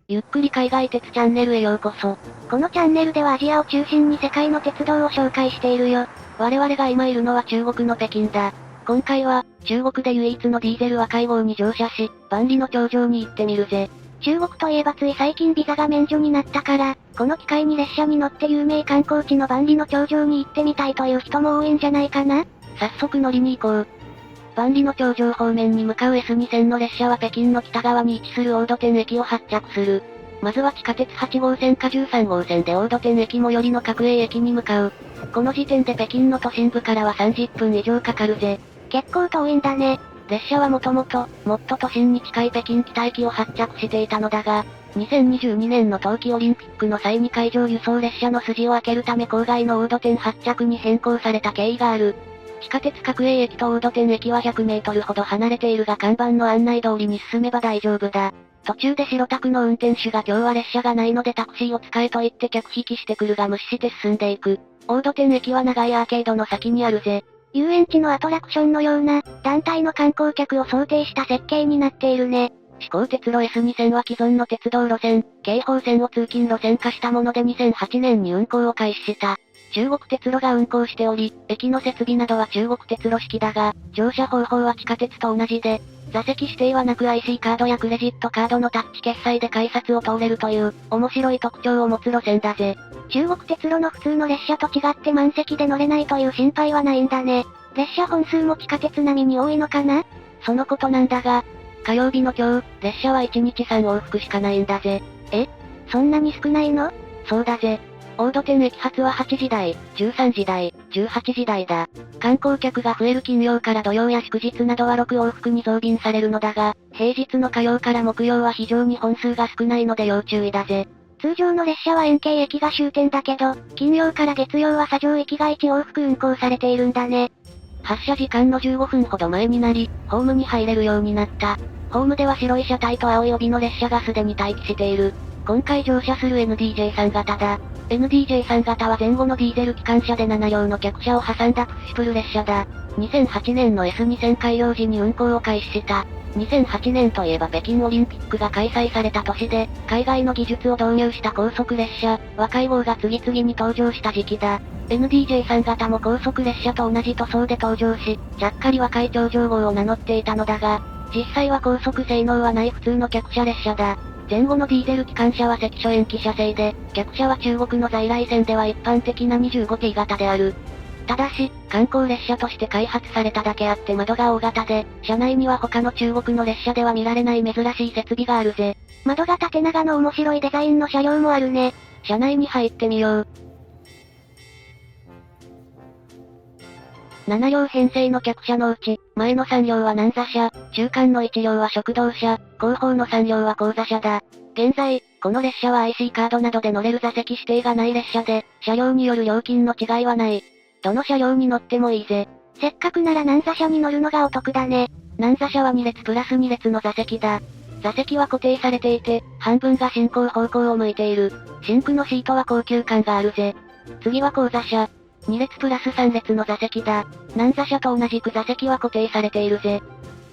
ゆっくり海外鉄チャンネルへようこそ。このチャンネルではアジアを中心に世界の鉄道を紹介しているよ。我々が今いるのは中国の北京だ。今回は、中国で唯一のディーゼル若い号に乗車し、万里の長城に行ってみるぜ。中国といえばつい最近ビザが免除になったから、この機会に列車に乗って有名観光地の万里の長城に行ってみたいという人も多いんじゃないかな。早速乗りに行こう。万里の長城方面に向かう S2 線の列車は北京の北側に位置する大土天駅を発着する。まずは地下鉄8号線か13号線で大土天駅最寄りの角栄駅に向かう。この時点で北京の都心部からは30分以上かかるぜ。結構遠いんだね。列車はもっと都心に近い北京北駅を発着していたのだが、2022年の冬季オリンピックの際に海上輸送列車の筋を開けるため郊外の大土天発着に変更された経緯がある。地下鉄角栄駅と大土天駅は100メートルほど離れているが看板の案内通りに進めば大丈夫だ。途中で白タクの運転手が今日は列車がないのでタクシーを使えと言って客引きしてくるが無視して進んでいく。大土天駅は長いアーケードの先にあるぜ。遊園地のアトラクションのような、団体の観光客を想定した設計になっているね。四甲鉄路 S2 線は既存の鉄道路線、京豊線を通勤路線化したもので2008年に運行を開始した。中国鉄路が運行しており、駅の設備などは中国鉄路式だが、乗車方法は地下鉄と同じで、座席指定はなく IC カードやクレジットカードのタッチ決済で改札を通れるという、面白い特徴を持つ路線だぜ。中国鉄路の普通の列車と違って満席で乗れないという心配はないんだね。列車本数も地下鉄並みに多いのかな？そのことなんだが、火曜日の今日、列車は1日3往復しかないんだぜ。え？そんなに少ないの？そうだぜ。大土天駅発は8時台、13時台、18時台だ。観光客が増える金曜から土曜や祝日などは6往復に増便されるのだが、平日の火曜から木曜は非常に本数が少ないので要注意だぜ。通常の列車は円形駅が終点だけど、金曜から月曜は左上駅が1往復運行されているんだね。発車時間の15分ほど前になり、ホームに入れるようになった。ホームでは白い車体と青い帯の列車がすでに待機している。今回乗車する NDJ3 型だ。NDJ3 型は前後のディーゼル機関車で7両の客車を挟んだプッシュプル列車だ。2008年の S2 線開業時に運行を開始した。2008年といえば北京オリンピックが開催された年で、海外の技術を導入した高速列車、若い号が次々に登場した時期だ。NDJ3 型も高速列車と同じ塗装で登場し、ちゃっかり若い頂上号を名乗っていたのだが、実際は高速性能はない普通の客車列車だ。前後のディーゼル機関車は赤書延期車製で、客車は中国の在来線では一般的な 25T 型である。ただし、観光列車として開発されただけあって窓が大型で、車内には他の中国の列車では見られない珍しい設備があるぜ。窓が縦長の面白いデザインの車両もあるね。車内に入ってみよう。7両編成の客車のうち、前の3両は南座車、中間の1両は食堂車、後方の3両は後座車だ。現在、この列車は IC カードなどで乗れる座席指定がない列車で、車両による料金の違いはない。どの車両に乗ってもいいぜ。せっかくなら南座車に乗るのがお得だね。南座車は2列プラス2列の座席だ。座席は固定されていて、半分が進行方向を向いている。シンクのシートは高級感があるぜ。次は後座車。2列プラス3列の座席だ。南座車と同じく座席は固定されているぜ。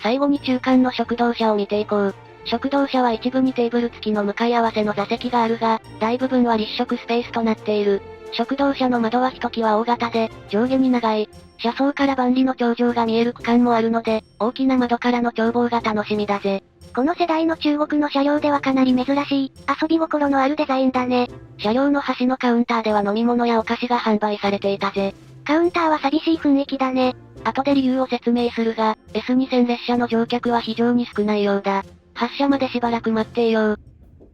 最後に中間の食堂車を見ていこう。食堂車は一部にテーブル付きの向かい合わせの座席があるが、大部分は立食スペースとなっている。食堂車の窓はひときわ大型で、上下に長い。車窓から万里の長城が見える区間もあるので、大きな窓からの眺望が楽しみだぜ。この世代の中国の車両ではかなり珍しい、遊び心のあるデザインだね。車両の端のカウンターでは飲み物やお菓子が販売されていたぜ。カウンターは寂しい雰囲気だね。後で理由を説明するが、S2 線列車の乗客は非常に少ないようだ。発車までしばらく待っていよう。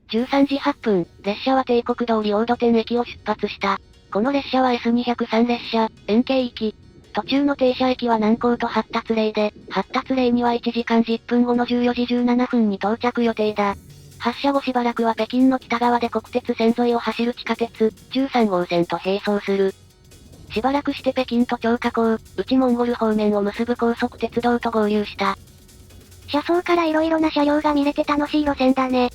13時8分、列車は帝国通り大土天駅を出発した。この列車は S203 列車、円形行き。途中の停車駅は南港と発達嶺で、発達嶺には1時間10分後の14時17分に到着予定だ。発車後しばらくは北京の北側で国鉄線沿いを走る地下鉄、13号線と並走する。しばらくして北京と張家口、内モンゴル方面を結ぶ高速鉄道と合流した。車窓から色々な車両が見れて楽しい路線だね。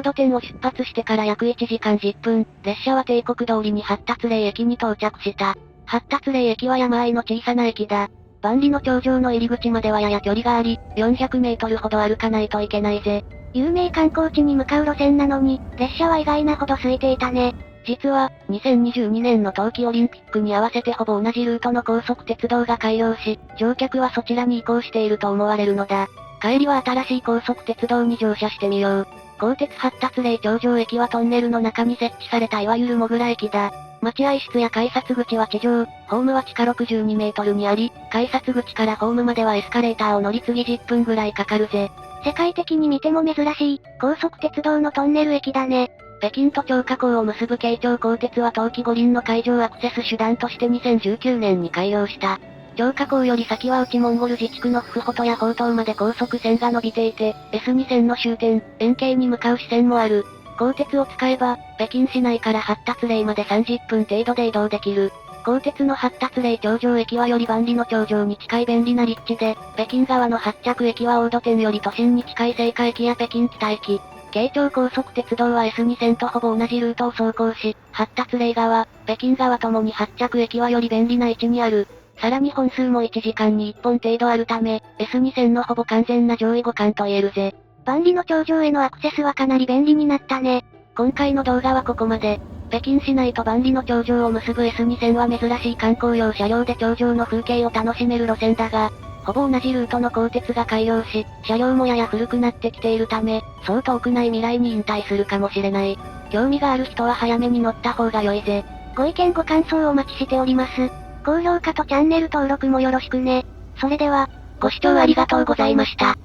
大土店を出発してから約1時間10分、列車は帝国通りに発達霊駅に到着した。発達霊駅は山あいの小さな駅だ。万里の長城の入り口まではやや距離があり、400メートルほど歩かないといけないぜ。有名観光地に向かう路線なのに、列車は意外なほど空いていたね。実は、2022年の冬季オリンピックに合わせてほぼ同じルートの高速鉄道が開業し、乗客はそちらに移行していると思われるのだ。帰りは新しい高速鉄道に乗車してみよう。鋼鉄発達霊頂上駅はトンネルの中に設置されたいわゆるモグラ駅だ。待合室や改札口は地上、ホームは地下62メートルにあり、改札口からホームまではエスカレーターを乗り継ぎ10分ぐらいかかるぜ。世界的に見ても珍しい、高速鉄道のトンネル駅だね。北京と張家口を結ぶ京張鋼鉄は冬季五輪の会場アクセス手段として2019年に開業した。張家口より先は内モンゴル自治区のフフホトや宝東まで高速線が伸びていて、S2 線の終点、延慶に向かう支線もある。鋼鉄を使えば、北京市内から発達霊まで30分程度で移動できる。鋼鉄の発達霊頂上駅はより万里の長城に近い便利な立地で、北京側の発着駅は大土店より都心に近い青果駅や北京北駅。京張高速鉄道は S2 線とほぼ同じルートを走行し、発達霊側、北京側ともに発着駅はより便利な位置にある。さらに本数も1時間に1本程度あるため、S2 線のほぼ完全な上位互換と言えるぜ。万里の長城へのアクセスはかなり便利になったね。今回の動画はここまで。北京市内と万里の長城を結ぶ S2 線は珍しい観光用車両で長城の風景を楽しめる路線だが、ほぼ同じルートの鋼鉄が開業し、車両もやや古くなってきているため、そう遠くない未来に引退するかもしれない。興味がある人は早めに乗った方が良いぜ。ご意見ご感想お待ちしております。高評価とチャンネル登録もよろしくね。それでは、ご視聴ありがとうございました。